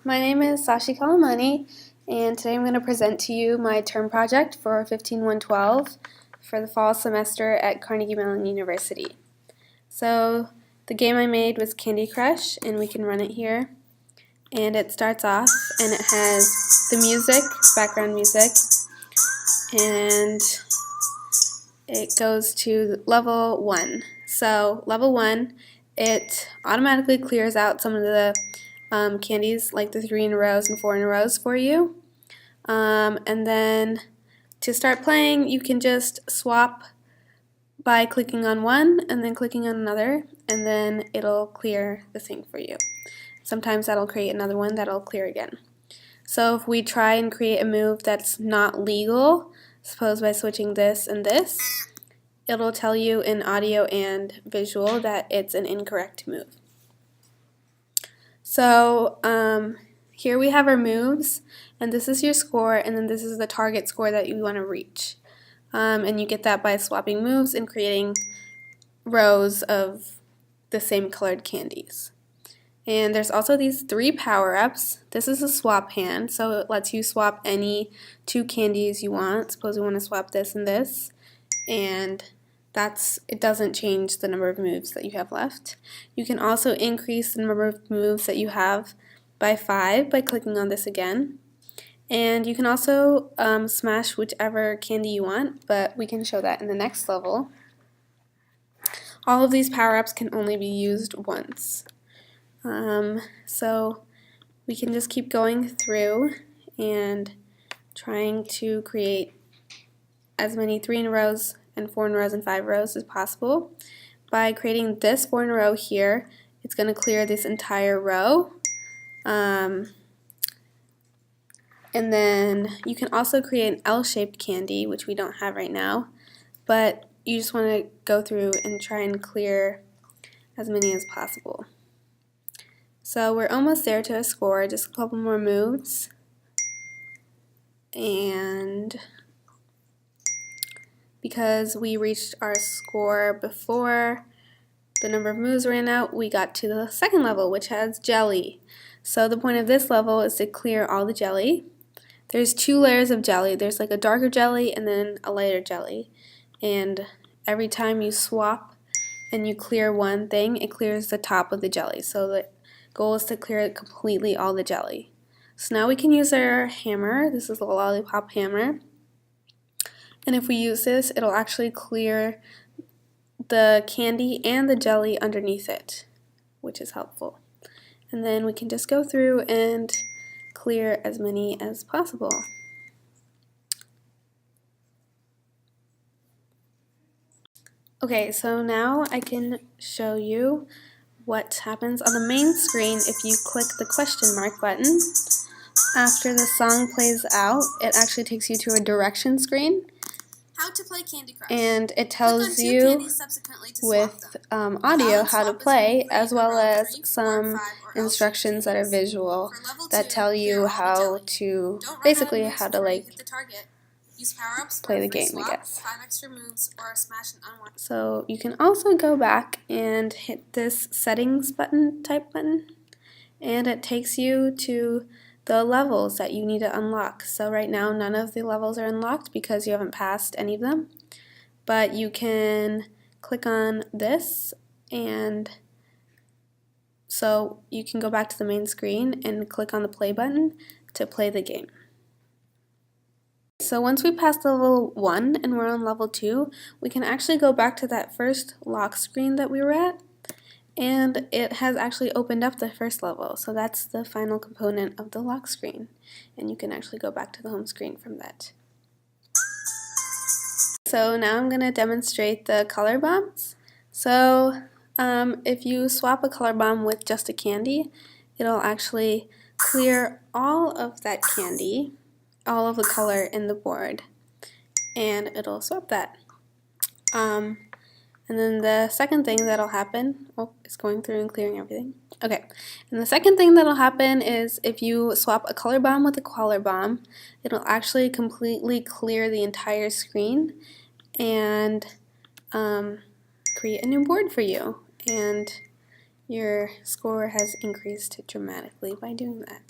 My name is Sashi Kalamani, and today I'm going to present to you my term project for 15112 for the fall semester at Carnegie Mellon University. So the game I made was Candy Crush, and we can run it here. And it starts off, and it has the music, background music, and it goes to level 1. So level 1, it automatically clears out some of the candies, like the 3 in a rows and 4 in a rows for you. And then to start playing, you can just swap by clicking on one and then clicking on another, and then it'll clear the thing for you. Sometimes that'll create another one that'll clear again. So if we try and create a move that's not legal, suppose by switching this and this, it'll tell you in audio and visual that it's an incorrect move. So here we have our moves, and this is your score, and then this is the target score that you want to reach. And you get that by swapping moves and creating rows of the same colored candies. And there's also these 3 power-ups. This is a swap hand, so it lets you swap any 2 candies you want. Suppose we want to swap this and this, and it doesn't change the number of moves that you have left. You can also increase the number of moves that you have by 5 by clicking on this again. And you can also smash whichever candy you want, but we can show that in the next level. All of these power-ups can only be used once. So we can just keep going through and trying to create as many 3 in rows and 4 in rows and 5 rows as possible. By creating this 4 in a row here, it's going to clear this entire row. And then you can also create an L-shaped candy, which we don't have right now, but you just want to go through and try and clear as many as possible. So we're almost there to a score, just a couple more moves. And because we reached our score before the number of moves ran out, we got to the second level, which has jelly. So the point of this level is to clear all the jelly. There's 2 layers of jelly. There's like a darker jelly and then a lighter jelly. And every time you swap and you clear one thing, it clears the top of the jelly. So the goal is to clear completely all the jelly. So now we can use our hammer. This is a lollipop hammer. And if we use this, it'll actually clear the candy and the jelly underneath it, which is helpful. And then we can just go through and clear as many as possible. Okay, so now I can show you what happens on the main screen if you click the question mark button. After the song plays out, it actually takes you to a direction screen. How to play Candy Crush. And it tells you with audio how to play, as well as some instructions that are visual that tell you how to, basically how to like play the game, I guess. So you can also go back and hit this settings button, type button, and it takes you to the levels that you need to unlock. So right now none of the levels are unlocked because you haven't passed any of them, but you can click on this, and so you can go back to the main screen and click on the play button to play the game. So once we pass level 1 and we're on level 2, we can actually go back to that first lock screen that we were at, and it has actually opened up the first level. So that's the final component of the lock screen, and you can actually go back to the home screen from that. So now I'm going to demonstrate the color bombs. So if you swap a color bomb with just a candy, it'll actually clear all of that candy, all of the color in the board, and it'll swap that. And then the second thing that'll happen, it's going through and clearing everything. Okay, and the second thing that'll happen is if you swap a color bomb with a color bomb, it'll actually completely clear the entire screen and create a new board for you. And your score has increased dramatically by doing that.